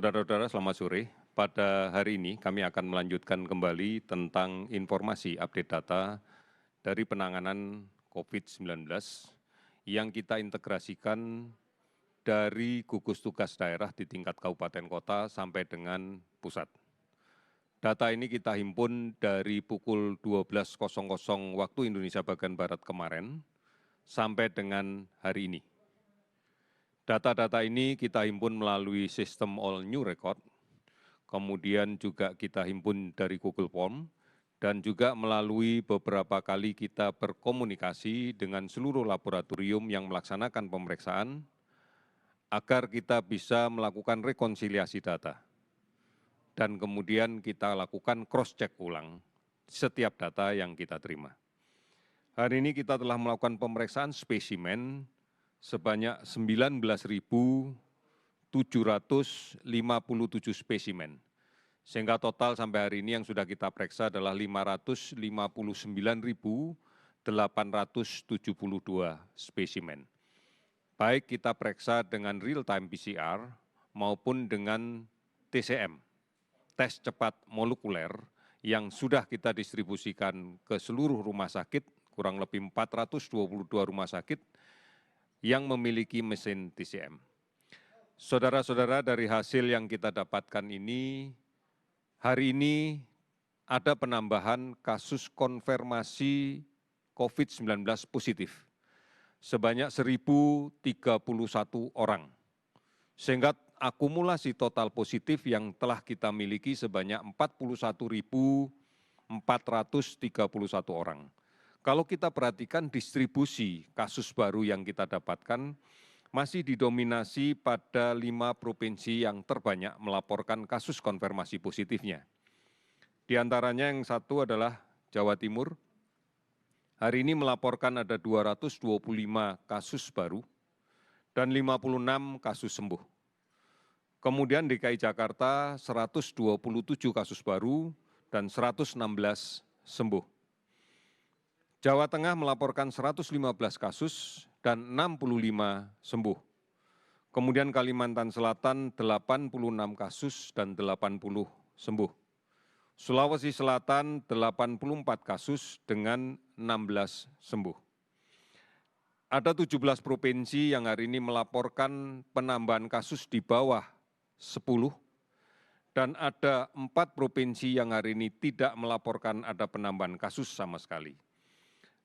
Saudara-saudara, selamat sore. Pada hari ini kami akan melanjutkan kembali tentang informasi update data dari penanganan COVID-19 yang kita integrasikan dari gugus tugas daerah di tingkat kabupaten kota sampai dengan pusat. Data ini kita himpun dari pukul 12.00 waktu Indonesia bagian Barat kemarin sampai dengan hari ini. Data-data ini kita himpun melalui sistem All New Record, kemudian juga kita himpun dari Google Form, dan juga melalui beberapa kali kita berkomunikasi dengan seluruh laboratorium yang melaksanakan pemeriksaan, agar kita bisa melakukan rekonsiliasi data. Dan kemudian kita lakukan cross-check ulang setiap data yang kita terima. Hari ini kita telah melakukan pemeriksaan spesimen sebanyak 19.757 spesimen. Sehingga total sampai hari ini yang sudah kita periksa adalah 559.872 spesimen. Baik kita periksa dengan real-time PCR maupun dengan TCM, tes cepat molekuler yang sudah kita distribusikan ke seluruh rumah sakit, kurang lebih 422 rumah sakit, yang memiliki mesin TCM. Saudara-saudara, dari hasil yang kita dapatkan ini, hari ini ada penambahan kasus konfirmasi COVID-19 positif sebanyak 1.031 orang, sehingga akumulasi total positif yang telah kita miliki sebanyak 41.431 orang. Kalau kita perhatikan distribusi kasus baru yang kita dapatkan, masih didominasi pada 5 provinsi yang terbanyak melaporkan kasus konfirmasi positifnya. Di antaranya yang satu adalah Jawa Timur. Hari ini melaporkan ada 225 kasus baru dan 56 kasus sembuh. Kemudian DKI Jakarta 127 kasus baru dan 116 sembuh. Jawa Tengah melaporkan 115 kasus dan 65 sembuh. Kemudian Kalimantan Selatan 86 kasus dan 80 sembuh. Sulawesi Selatan 84 kasus dengan 16 sembuh. Ada 17 provinsi yang hari ini melaporkan penambahan kasus di bawah 10 dan ada 4 provinsi yang hari ini tidak melaporkan ada penambahan kasus sama sekali.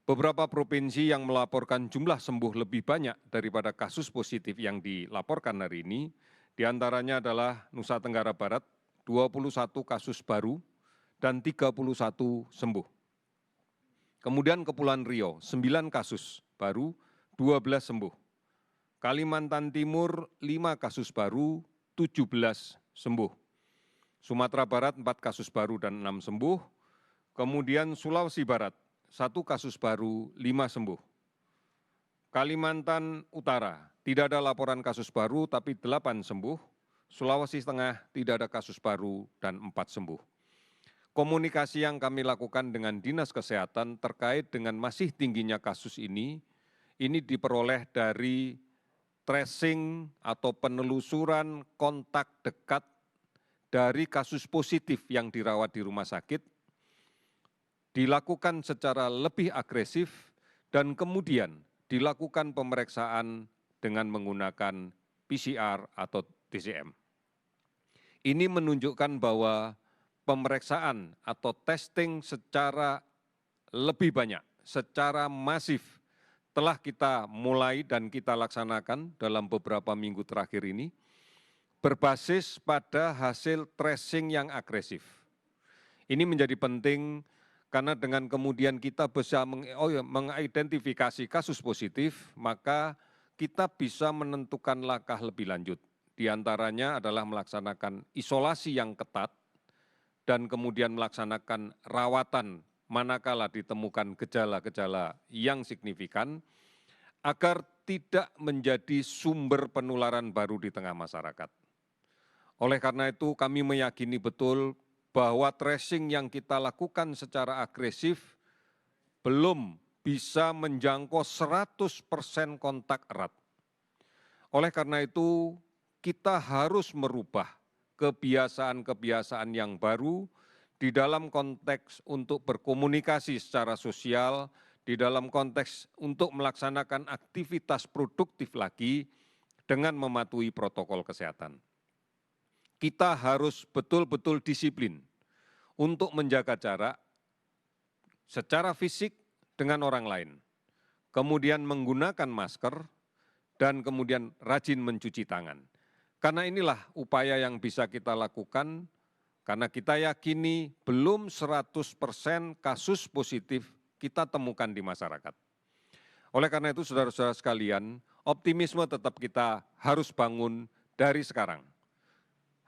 Beberapa provinsi yang melaporkan jumlah sembuh lebih banyak daripada kasus positif yang dilaporkan hari ini, diantaranya adalah Nusa Tenggara Barat, 21 kasus baru dan 31 sembuh. Kemudian Kepulauan Riau, 9 kasus baru, 12 sembuh. Kalimantan Timur, 5 kasus baru, 17 sembuh. Sumatera Barat, 4 kasus baru dan 6 sembuh. Kemudian Sulawesi Barat, 1 kasus baru, 5 sembuh. Kalimantan Utara, tidak ada laporan kasus baru tapi 8 sembuh. Sulawesi Tengah, tidak ada kasus baru dan 4 sembuh. Komunikasi yang kami lakukan dengan Dinas Kesehatan terkait dengan masih tingginya kasus ini diperoleh dari tracing atau penelusuran kontak dekat dari kasus positif yang dirawat di rumah sakit, dilakukan secara lebih agresif dan kemudian dilakukan pemeriksaan dengan menggunakan PCR atau TCM. Ini menunjukkan bahwa pemeriksaan atau testing secara lebih banyak, secara masif telah kita mulai dan kita laksanakan dalam beberapa minggu terakhir ini, berbasis pada hasil tracing yang agresif. Ini menjadi penting karena dengan kemudian kita bisa mengidentifikasi kasus positif, maka kita bisa menentukan langkah lebih lanjut. Di antaranya adalah melaksanakan isolasi yang ketat dan kemudian melaksanakan rawatan manakala ditemukan gejala-gejala yang signifikan agar tidak menjadi sumber penularan baru di tengah masyarakat. Oleh karena itu kami meyakini betul bahwa tracing yang kita lakukan secara agresif belum bisa menjangkau 100% kontak erat. Oleh karena itu kita harus merubah kebiasaan-kebiasaan yang baru di dalam konteks untuk berkomunikasi secara sosial, di dalam konteks untuk melaksanakan aktivitas produktif lagi dengan mematuhi protokol kesehatan. Kita harus betul-betul disiplin untuk menjaga jarak secara fisik dengan orang lain, kemudian menggunakan masker, dan kemudian rajin mencuci tangan. Karena inilah upaya yang bisa kita lakukan, karena kita yakini belum 100% kasus positif kita temukan di masyarakat. Oleh karena itu, saudara-saudara sekalian, optimisme tetap kita harus bangun dari sekarang.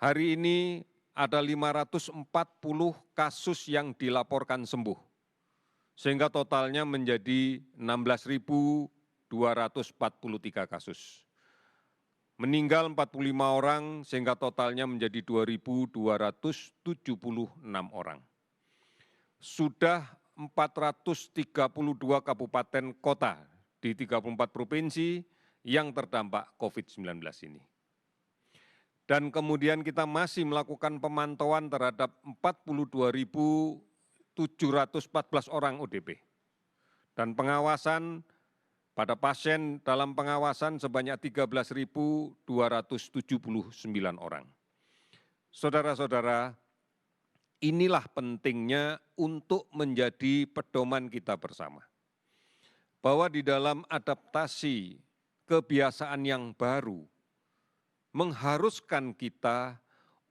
Hari ini ada 540 kasus yang dilaporkan sembuh, sehingga totalnya menjadi 16.243 kasus. Meninggal 45 orang sehingga totalnya menjadi 2.276 orang. Sudah 432 kabupaten kota di 34 provinsi yang terdampak COVID-19 ini. Dan kemudian kita masih melakukan pemantauan terhadap 42.714 orang ODP. Dan pengawasan pada pasien dalam pengawasan sebanyak 13.279 orang. Saudara-saudara, inilah pentingnya untuk menjadi pedoman kita bersama. Bahwa di dalam adaptasi kebiasaan yang baru, mengharuskan kita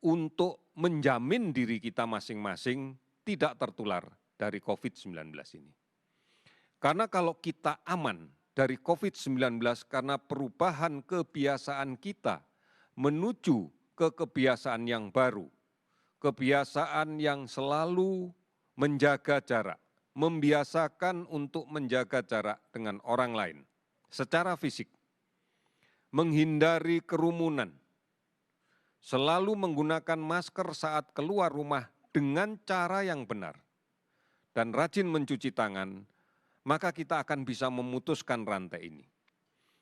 untuk menjamin diri kita masing-masing tidak tertular dari COVID-19 ini. Karena kalau kita aman dari COVID-19 karena perubahan kebiasaan kita menuju ke kebiasaan yang baru, kebiasaan yang selalu menjaga jarak, membiasakan untuk menjaga jarak dengan orang lain secara fisik, menghindari kerumunan, selalu menggunakan masker saat keluar rumah dengan cara yang benar, dan rajin mencuci tangan, maka kita akan bisa memutuskan rantai ini.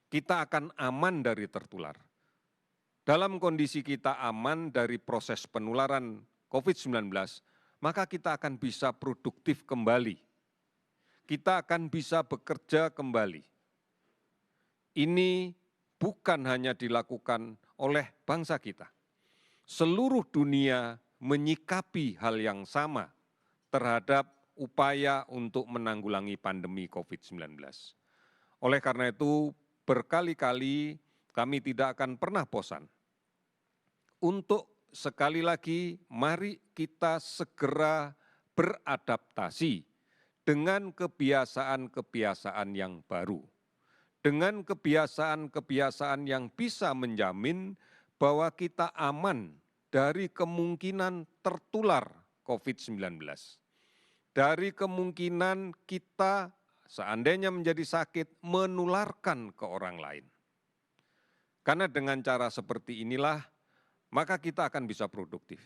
Kita akan aman dari tertular. Dalam kondisi kita aman dari proses penularan COVID-19, maka kita akan bisa produktif kembali. Kita akan bisa bekerja kembali. Ini bukan hanya dilakukan oleh bangsa kita. Seluruh dunia menyikapi hal yang sama terhadap upaya untuk menanggulangi pandemi COVID-19. Oleh karena itu, berkali-kali kami tidak akan pernah bosan untuk sekali lagi mari kita segera beradaptasi dengan kebiasaan-kebiasaan yang baru. Dengan kebiasaan-kebiasaan yang bisa menjamin bahwa kita aman dari kemungkinan tertular COVID-19. Dari kemungkinan kita seandainya menjadi sakit menularkan ke orang lain. Karena dengan cara seperti inilah maka kita akan bisa produktif.